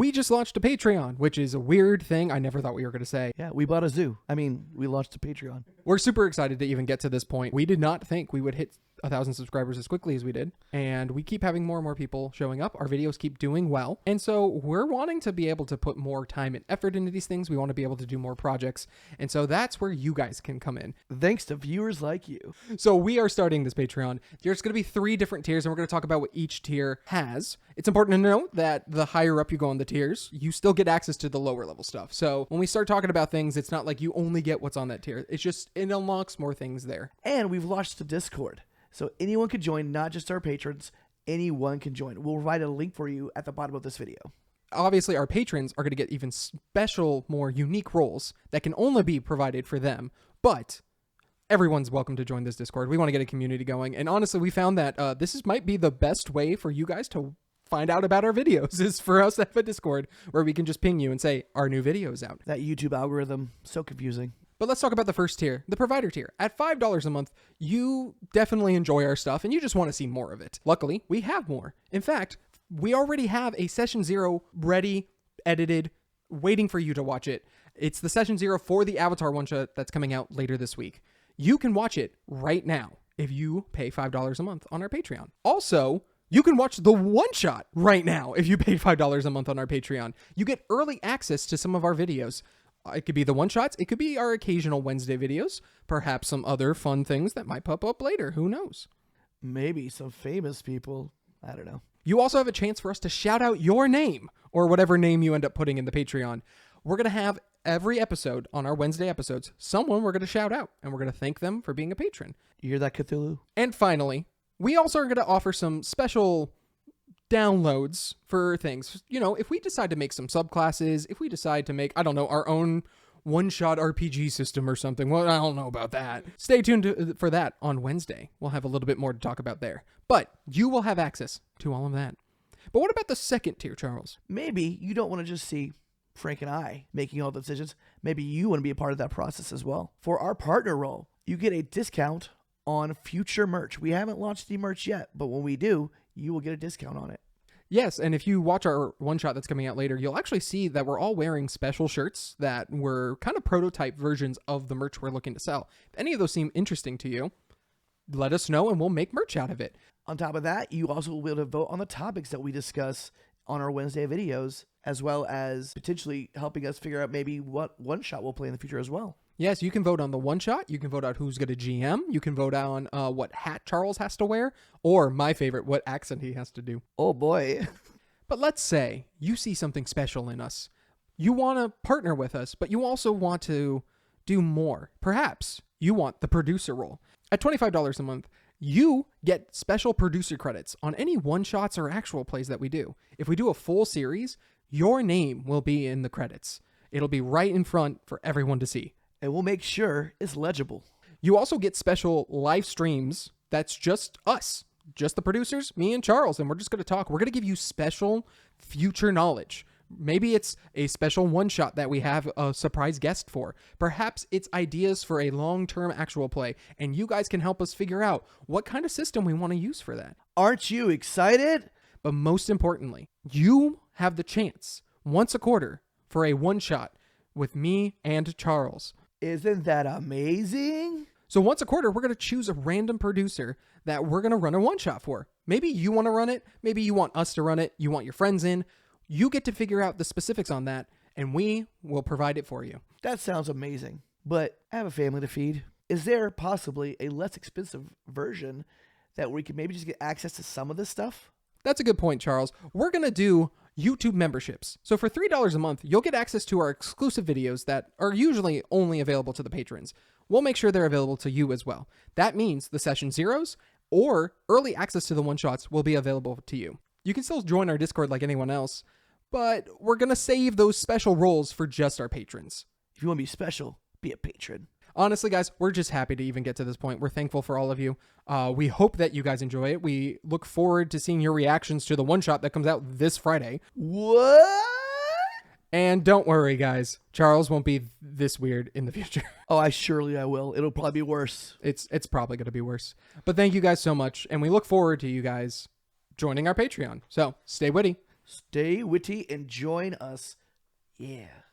we just launched a Patreon, which is a weird thing I never thought we were going to say. Yeah, we bought a zoo. I mean, we launched a Patreon. We're super excited to even get to this point. We did not think we would hit 1,000 subscribers as quickly as we did, and we keep having more and more people showing up. Our videos keep doing well, and so we're wanting to be able to put more time and effort into these things. We want to be able to do more projects, and so that's where you guys can come in. Thanks to viewers like you. So we are starting this Patreon. There's going to be 3 different tiers, and we're going to talk about what each tier has. It's important to note that the higher up you go on the tiers, you still get access to the lower level stuff. So when we start talking about things, it's not like you only get what's on that tier. It's just, it unlocks more things there. And we've launched the Discord. So anyone can join, not just our patrons. Anyone can join. We'll provide a link for you at the bottom of this video. Obviously, our patrons are going to get even special, more unique roles that can only be provided for them. But everyone's welcome to join this Discord. We want to get a community going. And honestly, we found that might be the best way for you guys to find out about our videos is for us to have a Discord where we can just ping you and say, our new video is out. That YouTube algorithm, so confusing. But let's talk about the first tier, the provider tier. At $5 a month, you definitely enjoy our stuff and you just want to see more of it. Luckily, we have more. In fact, we already have a Session 0 ready, edited, waiting for you to watch it. It's the Session 0 for the Avatar one-shot that's coming out later this week. You can watch it right now if you pay $5 a month on our Patreon. Also, you can watch the one-shot right now if you pay $5 a month on our Patreon. You get early access to some of our videos. It could be the one-shots. It could be our occasional Wednesday videos. Perhaps some other fun things that might pop up later. Who knows? Maybe some famous people. I don't know. You also have a chance for us to shout out your name or whatever name you end up putting in the Patreon. We're going to have every episode on our Wednesday episodes, someone we're going to shout out, and we're going to thank them for being a patron. You hear that, Cthulhu? And finally, we also are going to offer some special downloads for things. You know, if we decide to make some subclasses, if we decide to make, I don't know, our own one-shot RPG system or something, well, I don't know about that. Stay tuned for that on Wednesday. We'll have a little bit more to talk about there. But you will have access to all of that. But what about the second tier, Charles? Maybe you don't want to just see Frank and I making all the decisions. Maybe you want to be a part of that process as well. For our partner role, you get a discount on future merch. We haven't launched the merch yet, but when we do, you will get a discount on it. Yes, and if you watch our one-shot that's coming out later, you'll actually see that we're all wearing special shirts that were kind of prototype versions of the merch we're looking to sell. If any of those seem interesting to you, let us know and we'll make merch out of it. On top of that, you also will be able to vote on the topics that we discuss on our Wednesday videos, as well as potentially helping us figure out maybe what one-shot we'll play in the future as well. Yes, you can vote on the one-shot. You can vote out who's going to GM. You can vote on what hat Charles has to wear, or my favorite, what accent he has to do. Oh, boy. But let's say you see something special in us. You want to partner with us, but you also want to do more. Perhaps you want the producer role. At $25 a month, you get special producer credits on any one-shots or actual plays that we do. If we do a full series, your name will be in the credits. It'll be right in front for everyone to see. And we'll make sure it's legible. You also get special live streams that's just us, just the producers, me and Charles, and we're just going to talk. We're going to give you special future knowledge. Maybe it's a special one-shot that we have a surprise guest for. Perhaps it's ideas for a long-term actual play, and you guys can help us figure out what kind of system we want to use for that. Aren't you excited? But most importantly, you have the chance once a quarter for a one-shot with me and Charles. Isn't that amazing? So once a quarter, we're going to choose a random producer that we're going to run a one-shot for. Maybe you want to run it. Maybe you want us to run it. You want your friends in. You get to figure out the specifics on that, and we will provide it for you. That sounds amazing. But I have a family to feed. Is there possibly a less expensive version that we could maybe just get access to some of this stuff? That's a good point, Charles. We're going to do YouTube memberships. So for $3 a month, you'll get access to our exclusive videos that are usually only available to the patrons. We'll make sure they're available to you as well. That means the Session Zeros or early access to the one-shots will be available to you. You can still join our Discord like anyone else, but we're going to save those special roles for just our patrons. If you want to be special, be a patron. Honestly, guys, we're just happy to even get to this point. We're thankful for all of you. We hope that you guys enjoy it. We look forward to seeing your reactions to the one-shot that comes out this Friday. What? And don't worry, guys. Charles won't be this weird in the future. Oh, I will. It'll probably be worse. It's probably going to be worse. But thank you guys so much, and we look forward to you guys joining our Patreon. So stay witty. Stay witty and join us. Yeah.